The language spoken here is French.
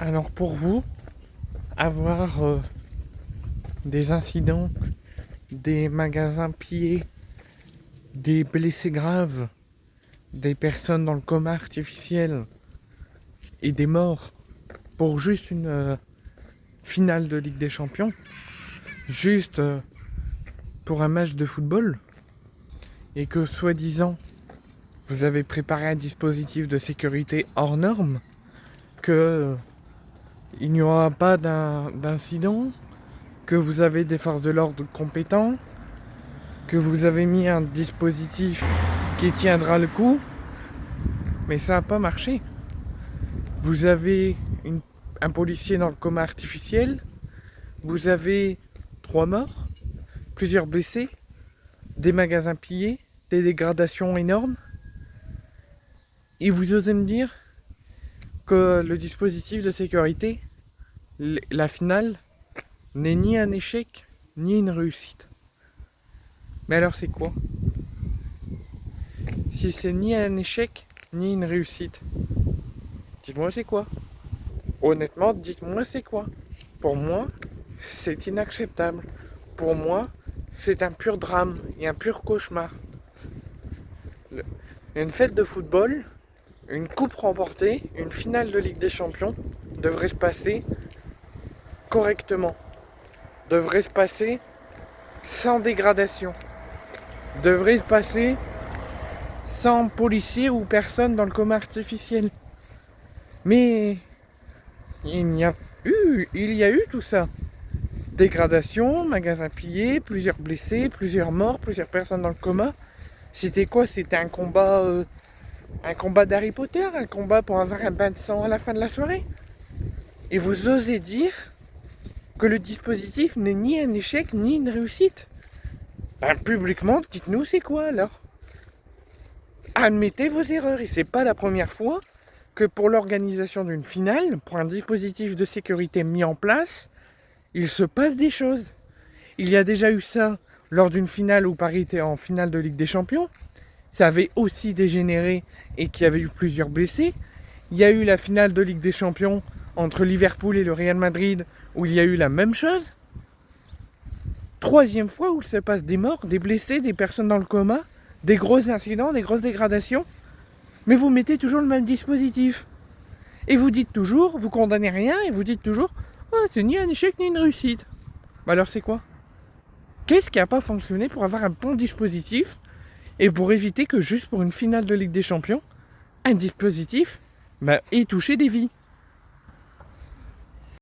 Alors pour vous, avoir des incidents, des magasins pillés, des blessés graves, des personnes dans le coma artificiel et des morts pour juste une finale de Ligue des Champions, juste pour un match de football, et que soi-disant vous avez préparé un dispositif de sécurité hors norme, que il n'y aura pas d'incident, que vous avez des forces de l'ordre compétents, que vous avez mis un dispositif qui tiendra le coup, mais ça n'a pas marché. Vous avez un policier dans le coma artificiel, vous avez 3 morts, plusieurs blessés, des magasins pillés, des dégradations énormes, et vous osez me dire que le dispositif de sécurité, la finale, n'est ni un échec, ni une réussite. Mais alors c'est quoi? Si c'est ni un échec, ni une réussite, dites-moi c'est quoi? Honnêtement, dites-moi c'est quoi? Pour moi, c'est inacceptable. Pour moi, c'est un pur drame et un pur cauchemar. Une fête de football, une coupe remportée, une finale de Ligue des Champions devrait se passer correctement. Devrait se passer sans dégradation. Devrait se passer sans policiers ou personne dans le coma artificiel. Mais il y a eu tout ça. Dégradation, magasins pillés, plusieurs blessés, plusieurs morts, plusieurs personnes dans le coma. C'était quoi? C'était un combat d'Harry Potter, un combat pour avoir un bain de sang à la fin de la soirée. Et vous osez dire que le dispositif n'est ni un échec ni une réussite. Ben, publiquement, dites-nous c'est quoi alors? Admettez vos erreurs, et c'est pas la première fois que pour l'organisation d'une finale, pour un dispositif de sécurité mis en place, il se passe des choses. Il y a déjà eu ça lors d'une finale où Paris était en finale de Ligue des Champions. Ça avait aussi dégénéré et qu'il y avait eu plusieurs blessés. Il y a eu la finale de Ligue des Champions entre Liverpool et le Real Madrid où il y a eu la même chose. Troisième fois où il se passe des morts, des blessés, des personnes dans le coma, des gros incidents, des grosses dégradations. Mais vous mettez toujours le même dispositif. Et vous dites toujours, vous condamnez rien et vous dites toujours oh, c'est ni un échec ni une réussite. Bah alors c'est quoi? Qu'est-ce qui n'a pas fonctionné pour avoir un bon dispositif et pour éviter que juste pour une finale de Ligue des Champions, un dispositif ait touché des vies?